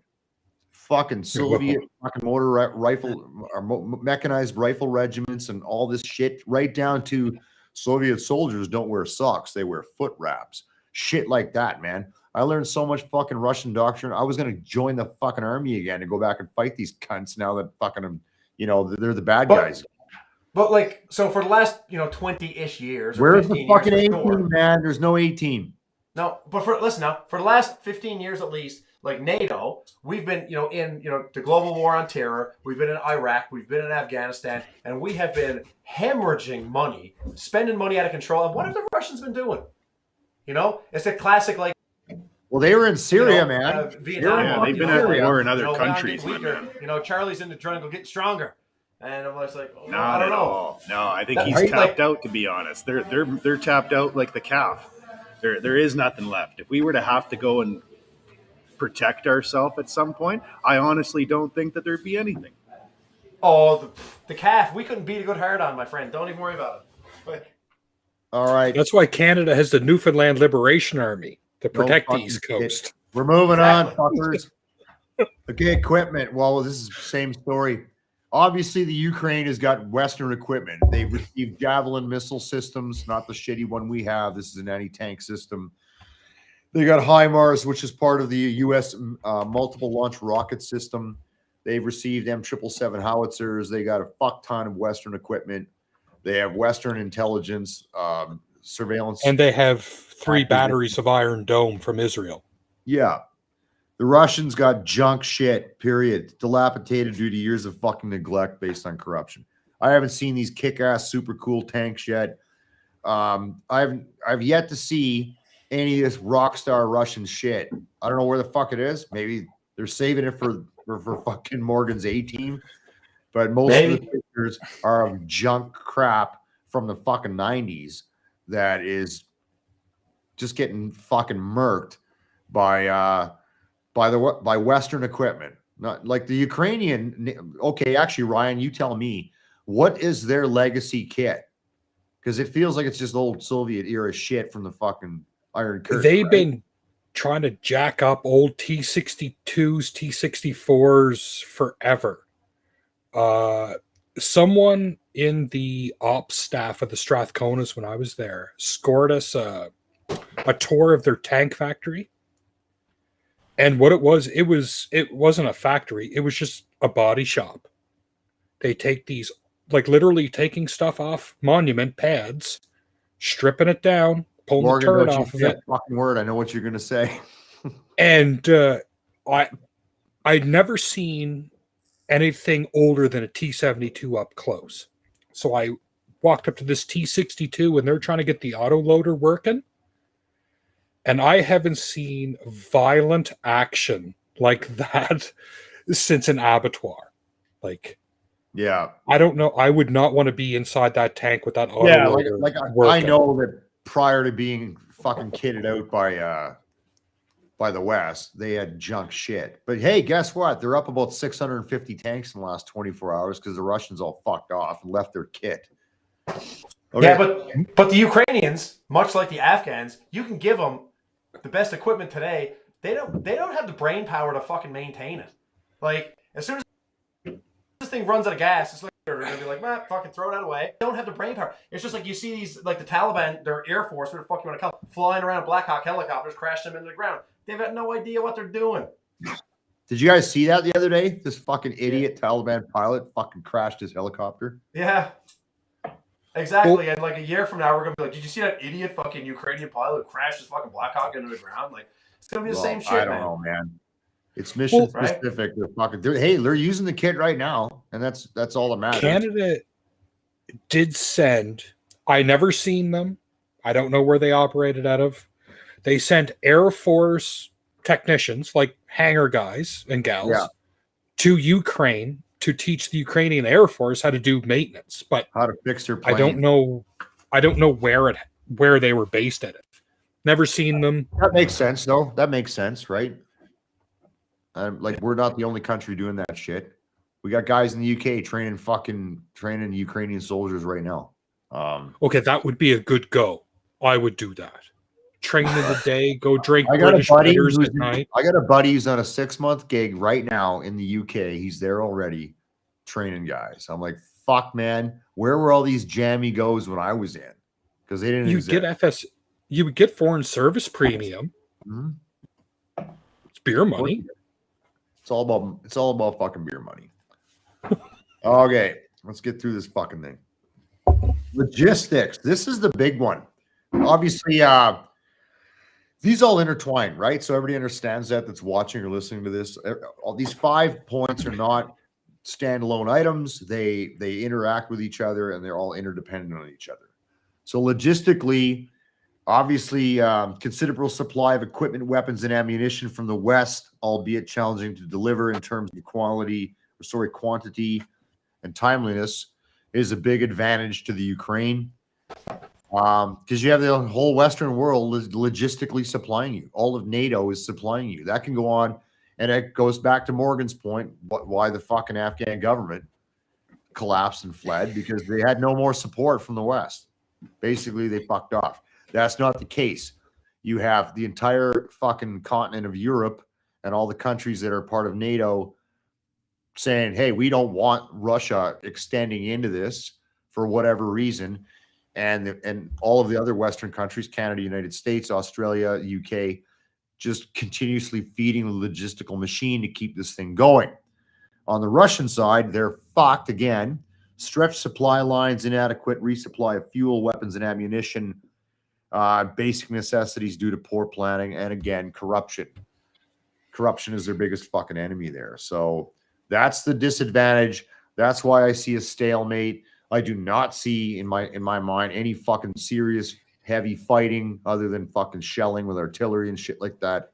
fucking Soviet fucking motor rifle or mechanized rifle regiments and all this shit, right down to Soviet soldiers don't wear socks. They wear foot wraps. Shit like that, man. I learned so much fucking Russian doctrine. I was going to join the fucking army again and go back and fight these cunts now that fucking, they're the bad guys.
But, like, so for the last, 20-ish years.
Where's the fucking A team, man? There's no A team.
No, but listen now, for the last 15 years at least, like NATO, we've been, in, the global war on terror. We've been in Iraq. We've been in Afghanistan, and we have been hemorrhaging money, spending money out of control. And what have the Russians been doing? It's a classic, like.
Well, they were in Syria, man.
Vietnam.
Yeah, they've been at war in other countries,
weaker.
man.
Charlie's in the jungle getting stronger, and I'm just like,
not
I don't
at
know.
all. No, I think he's tapped out. To be honest, they're tapped out like the calf. There is nothing left. If we were to have to go and protect ourselves at some point, I honestly don't think that there'd be anything.
Oh, the calf. We couldn't beat a good hard on, my friend. Don't even worry about it.
All right.
That's why Canada has the Newfoundland Liberation Army to protect the East Coast.
We're moving on, fuckers. Okay, equipment. Well, this is the same story. Obviously, the Ukraine has got Western equipment. They've received Javelin missile systems, not the shitty one we have. This is an anti-tank system. They got HIMARS, which is part of the U.S. multiple launch rocket system. They've received M777 howitzers. They got a fuck ton of Western equipment. They have Western intelligence, surveillance.
And they have 3 batteries of Iron Dome from Israel.
Yeah. The Russians got junk shit, period. Dilapidated due to years of fucking neglect based on corruption. I haven't seen these kick-ass, super cool tanks yet. I've yet to see any of this rock star Russian shit. I don't know where the fuck it is. Maybe they're saving it for fucking Morgan's A team. But most of the pictures are of junk crap from the fucking 90s that is just getting fucking murked by Western equipment. Not like the Ukrainian. Okay, actually, Ryan, you tell me, what is their legacy kit? Because it feels like it's just old Soviet era shit from the fucking Iron Curtain.
They've been trying to jack up old T-62s, T-64s forever. Someone in the ops staff of the Strathconas when I was there scored us a tour of their tank factory. And what it wasn't a factory. It was just a body shop. They take these, like literally taking stuff off monument pads, stripping it down, pulling
Morgan,
the turret off of it.
Fucking word. I know what you're going to say.
And I'd never seen anything older than a T-72 up close. So I walked up to this T-62 and they're trying to get the autoloader working. And I haven't seen violent action like that since an abattoir. Like,
yeah,
I don't know. I would not want to be inside that tank with that autoloader.
Yeah, like I know that prior to being fucking kitted out by the West, they had junk shit. But hey, guess what? They're up about 650 tanks in the last 24 hours because the Russians all fucked off and left their kit. Okay.
Yeah, but the Ukrainians, much like the Afghans, you can give them the best equipment today. They don't have the brain power to fucking maintain it. Like, as soon as this thing runs out of gas, it's like they're gonna be like, man, fucking throw that away. They don't have the brain power. It's just like you see these, like the Taliban, their Air Force, whatever the fuck you want to call them, flying around Black Hawk helicopters, crash them into the ground. They've got no idea what they're doing.
Did you guys see that the other day? This fucking idiot Taliban pilot fucking crashed his helicopter.
Yeah. Exactly, and like a year from now, we're gonna be like, "Did you see that idiot fucking Ukrainian pilot who crashed his fucking Black Hawk into the ground?" Like, it's gonna be the same shit,
I don't know, man. It's mission specific. Right? They're using the kit right now, and that's all that matters.
Canada did send. I never seen them. I don't know where they operated out of. They sent Air Force technicians, like hangar guys and gals, to Ukraine to teach the Ukrainian Air Force how to do maintenance, but
how to fix their plane.
I don't know where they were based at it. Never seen them.
That makes sense, though. That makes sense, right? Like, we're not the only country doing that shit. We got guys in the UK training Ukrainian soldiers right now.
Okay, that would be a good go. I would do that. Train in the day, go drink British bitters at night.
I got a buddy who's on a 6-month gig right now in the UK. He's there already training guys. I'm like, fuck, man. Where were all these jammy goes when I was in? Because they didn't exist. You would get foreign service premium.
Mm-hmm. It's beer money.
It's all about fucking beer money. Okay, let's get through this fucking thing. Logistics. This is the big one. Obviously, these all intertwine, right? So everybody understands that's watching or listening to this. All these 5 points are not standalone items. They interact with each other, and they're all interdependent on each other. So logistically, obviously, considerable supply of equipment, weapons, and ammunition from the West, albeit challenging to deliver in terms of quantity, and timeliness, is a big advantage to the Ukraine. Because you have the whole Western world is logistically supplying you. All of NATO is supplying you. That can go on, and it goes back to Morgan's point, why the fucking Afghan government collapsed and fled, because they had no more support from the West. Basically, they fucked off. That's not the case. You have the entire fucking continent of Europe and all the countries that are part of NATO saying, hey, we don't want Russia extending into this for whatever reason. And all of the other Western countries, Canada, United States, Australia, UK, just continuously feeding the logistical machine to keep this thing going. On the Russian side, they're fucked again. Stretched supply lines, inadequate resupply of fuel, weapons, and ammunition, basic necessities due to poor planning, and again, corruption. Corruption is their biggest fucking enemy there. So that's the disadvantage. That's why I see a stalemate. I do not see in my mind any fucking serious heavy fighting other than fucking shelling with artillery and shit like that.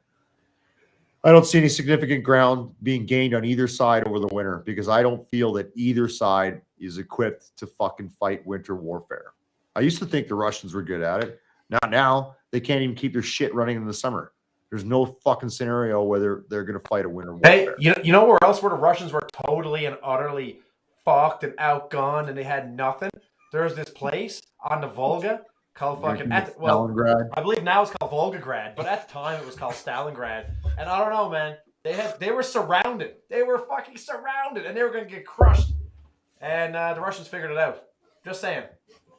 I don't see any significant ground being gained on either side over the winter, because I don't feel that either side is equipped to fucking fight winter warfare. I used to think the Russians were good at it. Not now. They can't even keep their shit running in the summer. There's no fucking scenario where they're going to fight a winter warfare.
Hey, you know where else where the Russians were totally and utterly fucked and outgunned and they had nothing? There's this place on the Volga called fucking
Stalingrad.
I believe now it's called Volgograd, but at the time it was called Stalingrad. And I don't know, man. They were surrounded. They were fucking surrounded, and they were going to get crushed. And the Russians figured it out. Just saying.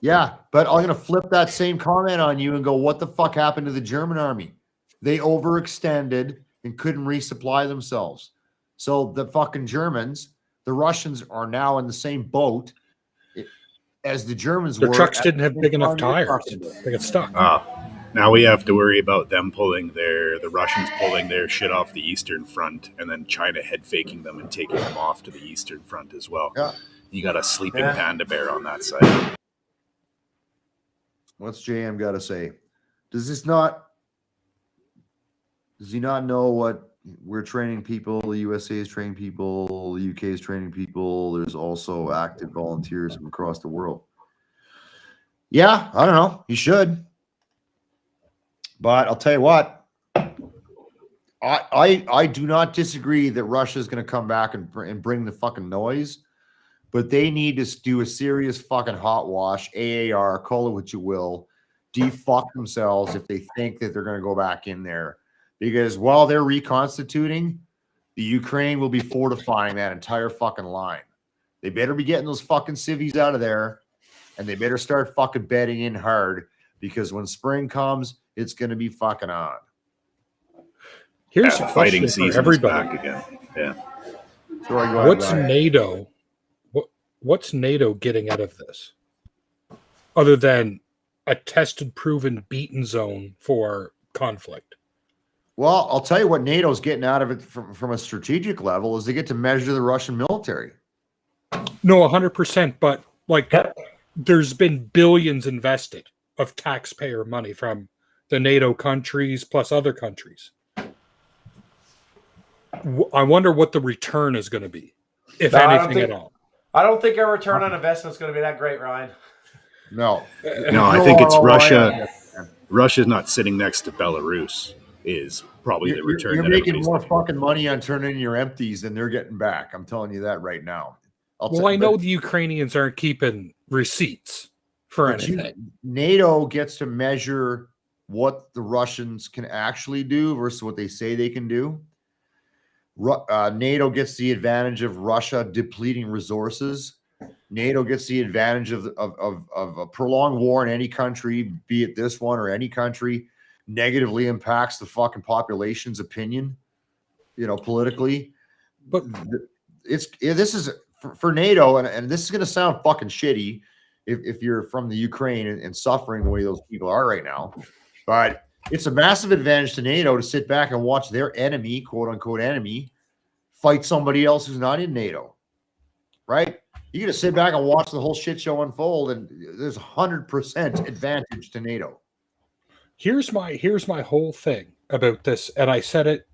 Yeah, but I'm going to flip that same comment on you and go, what the fuck happened to the German army? They overextended and couldn't resupply themselves. So the fucking Germans, the Russians are now in the same boat as the Germans were.
Their trucks didn't have big enough tires. They got stuck.
Now we have to worry about them the Russians pulling their shit off the Eastern Front, and then China head faking them and taking them off to the Eastern Front as well.
Yeah.
You got a sleeping panda bear on that side.
What's JM got to say? Does he not know what we're training people? The USA is training people. The UK is training people. There's also active volunteers from across the world. Yeah, I don't know. You should. But I'll tell you what. I do not disagree that Russia is going to come back and bring the fucking noise. But they need to do a serious fucking hot wash, AAR, call it what you will, defuck themselves if they think that they're going to go back in there. Because while they're reconstituting, the Ukraine will be fortifying that entire fucking line. They better be getting those fucking civvies out of there, and they better start fucking betting in hard, because when spring comes, it's going to be fucking on.
Here's a
fighting
question
season
for everybody.
is back again. Yeah.
Sorry, go ahead,
What's
Brian.
NATO? What's NATO getting out of this, other than a tested, proven, beaten zone for conflict?
Well, I'll tell you what NATO's getting out of it from a strategic level is they get to measure the Russian military.
No, 100%. But there's been billions invested of taxpayer money from the NATO countries plus other countries. I wonder what the return is going to be, if anything at all.
I don't think our return on investment is going to be that great, Ryan.
No,
I think it's Russia. Russia's not sitting next to Belarus. Is probably the return.
You're making more fucking money on turning in your empties than they're getting back. I'm telling you that right now.
I know the Ukrainians aren't keeping receipts for anything.
NATO gets to measure what the Russians can actually do versus what they say they can do. NATO gets the advantage of Russia depleting resources. NATO gets the advantage of a prolonged war in any country, be it this one or any country, negatively impacts the fucking population's opinion, politically. But this is for NATO, and this is going to sound fucking shitty if you're from the Ukraine and suffering the way those people are right now. But It's a massive advantage to NATO to sit back and watch their enemy, quote unquote enemy, fight somebody else who's not in NATO, right? You got to sit back and watch the whole shit show unfold, and there's 100% advantage to NATO.
Here's my whole thing about this, and I said it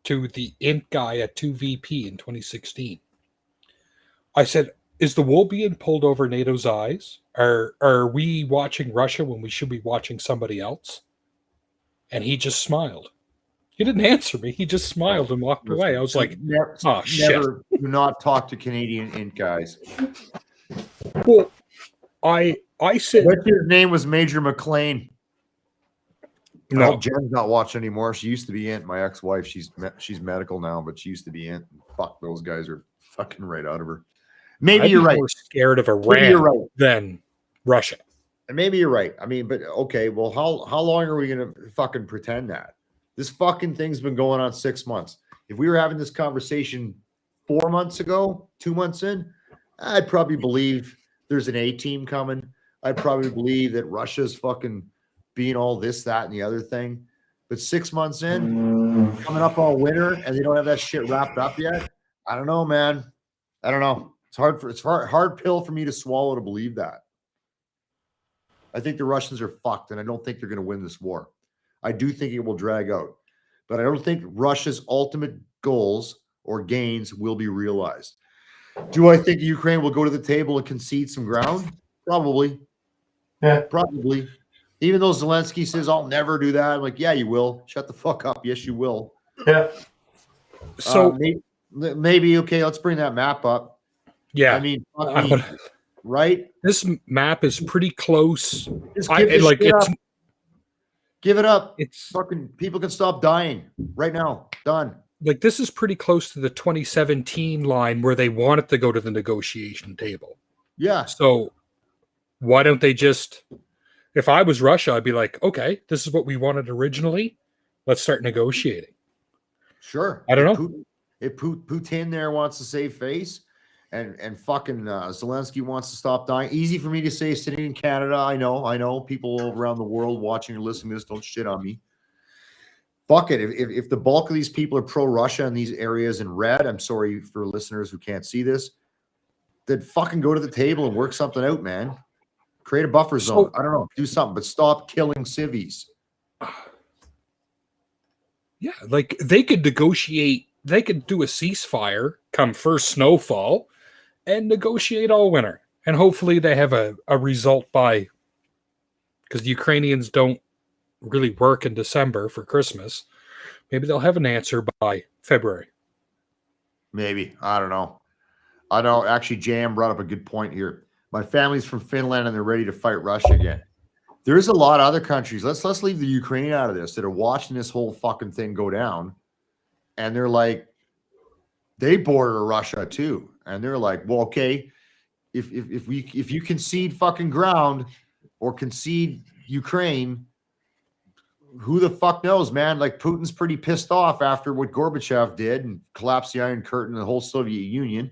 to the int guy at 2VP in 2016. I said, is the wool being pulled over NATO's eyes? Are we watching Russia when we should be watching somebody else? And he just smiled. He didn't answer me. He just smiled and walked away. I was like, oh, shit.
Never do not talk to Canadian int guys.
Well, I said...
What his name was Major McLean.
No.
Oh, Jen's not watching anymore. She used to be int. My ex-wife, she's medical now, but she used to be int. Fuck, those guys are fucking right out of her. Maybe you're right.
More scared of Iran than Russia.
And maybe you're right. I mean, but okay, well, how long are we gonna fucking pretend that? This fucking thing's been going on 6 months. If we were having this conversation 4 months ago, 2 months in, I'd probably believe there's an A team coming. I'd probably believe that Russia's fucking being all this, that, and the other thing. But 6 months in, coming up on winter, and they don't have that shit wrapped up yet. I don't know, man. I don't know. It's hard pill for me to swallow to believe that. I think the Russians are fucked, and I don't think they're going to win this war. I do think it will drag out, but I don't think Russia's ultimate goals or gains will be realized. Do I think Ukraine will go to the table and concede some ground? Probably.
Yeah.
Probably. Even though Zelensky says, I'll never do that. I'm like, yeah, you will. Shut the fuck up. Yes, you will.
Yeah.
So
maybe, okay, let's bring that map up.
Yeah.
I mean, right?
This map is pretty close.
Give it up.
It's
fucking people can stop dying right now. Done.
Like, this is pretty close to the 2017 line where they wanted to go to the negotiation table.
Yeah.
So why don't they just, if I was Russia, I'd be like, okay, this is what we wanted originally. Let's start negotiating.
Sure.
I don't know.
If Putin there wants to save face and fucking Zelensky wants to stop dying. Easy for me to say sitting in Canada. I know people around the world watching or listening to this don't shit on me. Fuck it. If the bulk of these people are pro-Russia in these areas in red, I'm sorry for listeners who can't see this, then fucking go to the table and work something out, man. Create a buffer zone. I don't know. Do something, but stop killing civvies.
Yeah, like they could negotiate. They could do a ceasefire come first snowfall and negotiate all winter. And hopefully they have a result by, because the Ukrainians don't really work in December for Christmas. Maybe they'll have an answer by February.
Maybe. I don't know. I know. Actually, Jam brought up a good point here. My family's from Finland and they're ready to fight Russia again. There's a lot of other countries. Let's leave the Ukraine out of this that are watching this whole fucking thing go down. And they're like, they border Russia too. And they're like, well, okay, if you concede fucking ground or concede Ukraine, who the fuck knows, man? Like, Putin's pretty pissed off after what Gorbachev did and collapsed the Iron Curtain, the whole Soviet Union.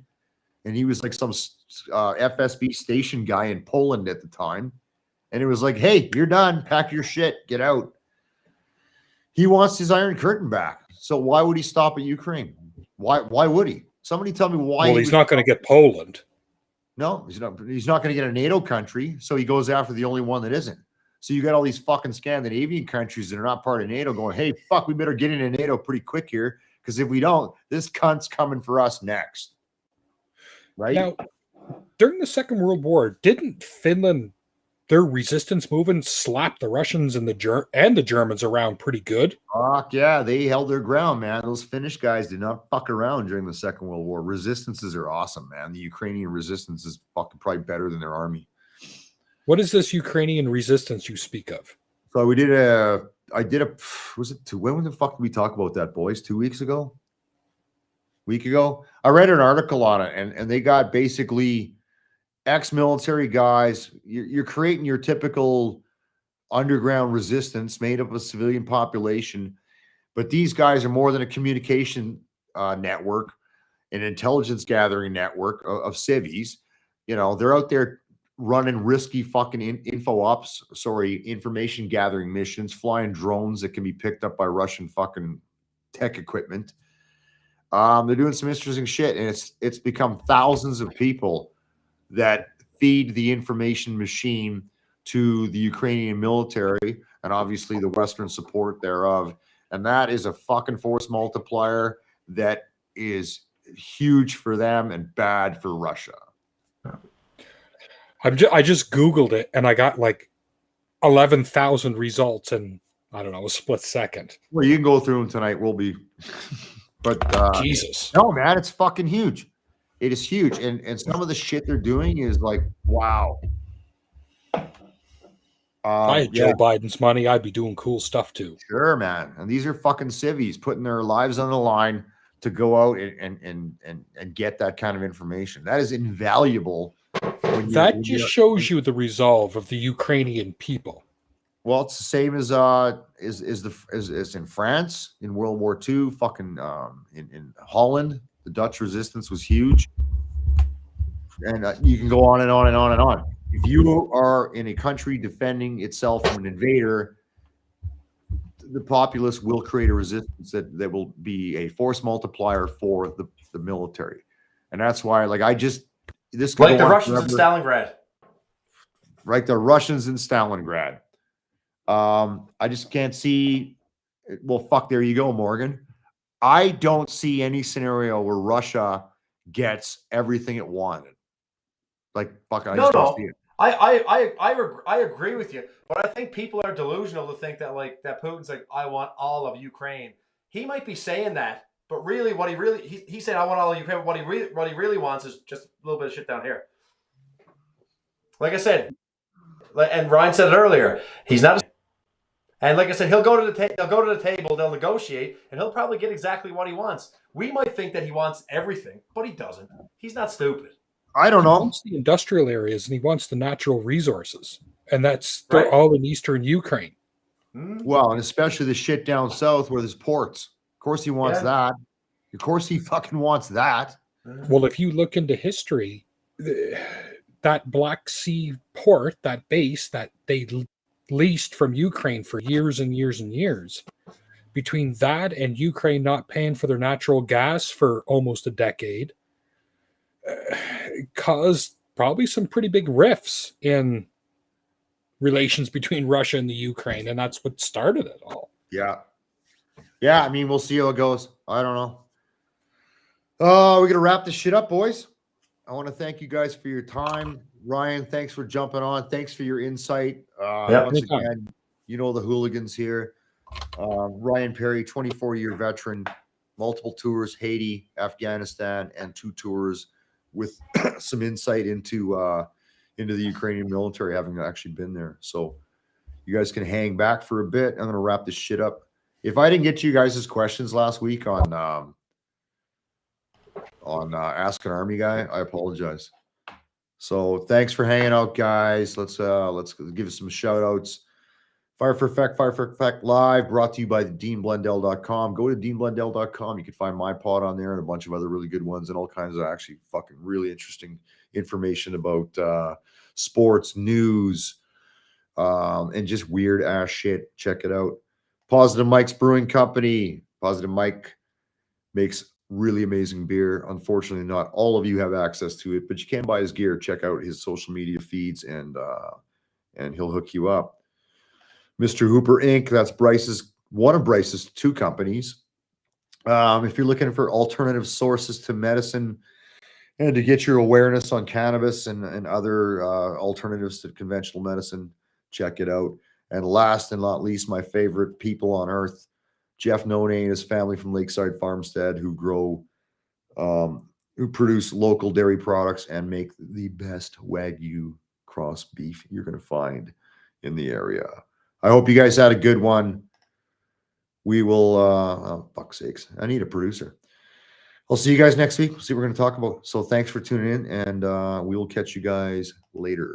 And he was like some FSB station guy in Poland at the time. And it was like, hey, you're done. Pack your shit. Get out. He wants his Iron Curtain back. So why would he stop at Ukraine? Why would he? Somebody tell me why.
Well, he's not going to get Poland.
No, he's not going to get a NATO country. So he goes after the only one that isn't. So you got all these fucking Scandinavian countries that are not part of NATO going, hey, fuck, we better get into NATO pretty quick here. Because if we don't, this cunt's coming for us next. Right?
Now, during the Second World War, didn't Finland, their resistance movement, slap the Russians and the Germans around pretty good?
Fuck yeah, they held their ground, man. Those Finnish guys did not fuck around during the Second World War. Resistances are awesome, man. The Ukrainian resistance is fucking probably better than their army. When
is this Ukrainian resistance you speak of?
So when the fuck did we talk about that, boys? 2 weeks ago? Week ago? I read an article on it, and they got basically ex-military guys. You're creating your typical underground resistance made up of civilian population, but these guys are more than a communication network, an intelligence gathering network of civvies. You know, they're out there running risky fucking information gathering missions, flying drones that can be picked up by Russian fucking tech equipment. They're doing some interesting shit, and it's become thousands of people that feed the information machine to the Ukrainian military and obviously the Western support thereof. And that is a fucking force multiplier that is huge for them and bad for Russia.
I just Googled it and I got like 11,000 results in, I don't know, a split second.
Well, you can go through them tonight. We'll be, but
Jesus.
no, man, it's fucking huge. It is huge. And some of the shit they're doing is like, wow.
If I had Joe Biden's money, I'd be doing cool stuff too.
Sure, man. And these are fucking civvies putting their lives on the line to go out and get that kind of information. That is invaluable.
That just shows you the resolve of the Ukrainian people.
Well, it's the same as in France in World War II. Fucking in Holland, the Dutch resistance was huge, and you can go on and on and on and on. If you are in a country defending itself from an invader, the populace will create a resistance that will be a force multiplier for the military, and that's why, this
like the Russians in Stalingrad.
Right, the Russians in Stalingrad. I just can't see. Well, fuck. There you go, Morgan. I don't see any scenario where Russia gets everything it wanted. Like, fuck. I just don't see it.
I agree with you, but I think people are delusional to think that that Putin's like, I want all of Ukraine. He might be saying that, but really, he said, I want all of Ukraine. What he really wants is just a little bit of shit down here. Like I said, and Ryan said it earlier, he's not. And like I said, he'll go to the table, they'll negotiate, and he'll probably get exactly what he wants. We might think that he wants everything, but he doesn't. He's not stupid.
I don't know.
He wants the industrial areas and he wants the natural resources, and that's
Right.
all in eastern Ukraine.
Well, and especially the shit down south where there's ports. Of course, he wants that. Of course, he fucking wants that.
Well, if you look into history, that Black Sea port, that base that they leased from Ukraine for years and years and years, between that and Ukraine not paying for their natural gas for almost a decade, caused probably some pretty big rifts in relations between Russia and the Ukraine, and that's what started it all.
Yeah. I mean, we'll see how it goes. I don't know. We're gonna wrap this shit up, boys. I want to thank you guys for your time. Ryan, thanks for jumping on. Thanks for your insight. Once again, you know the hooligans here. Ryan Perry, 24-year veteran, multiple tours, Haiti, Afghanistan, and 2 tours with some insight into the Ukrainian military, having actually been there. So you guys can hang back for a bit. I'm going to wrap this shit up. If I didn't get to you guys' questions last week on Ask an Army Guy, I apologize. So thanks for hanging out, guys. Let's give us some shout outs. Fire for Effect Live, brought to you by DeanBlendell.com. Go to DeanBlendell.com. You can find my pod on there and a bunch of other really good ones and all kinds of actually fucking really interesting information about sports, news, and just weird ass shit. Check it out. Positive Mike's Brewing Company. Positive Mike makes really amazing beer. Unfortunately, not all of you have access to it, but you can buy his gear. Check out his social media feeds and he'll hook you up. Mr. Hooper Inc. That's one of Bryce's 2 companies. If you're looking for alternative sources to medicine and to get your awareness on cannabis and other alternatives to conventional medicine, check it out. And last and not least, my favorite people on earth, Jeff None and his family from Lakeside Farmstead, who produce local dairy products and make the best Wagyu cross beef you're going to find in the area. I hope you guys had a good one. We will, oh, fuck's sakes. I need a producer. I'll see you guys next week. We'll see what we're going to talk about. So thanks for tuning in, and we will catch you guys later.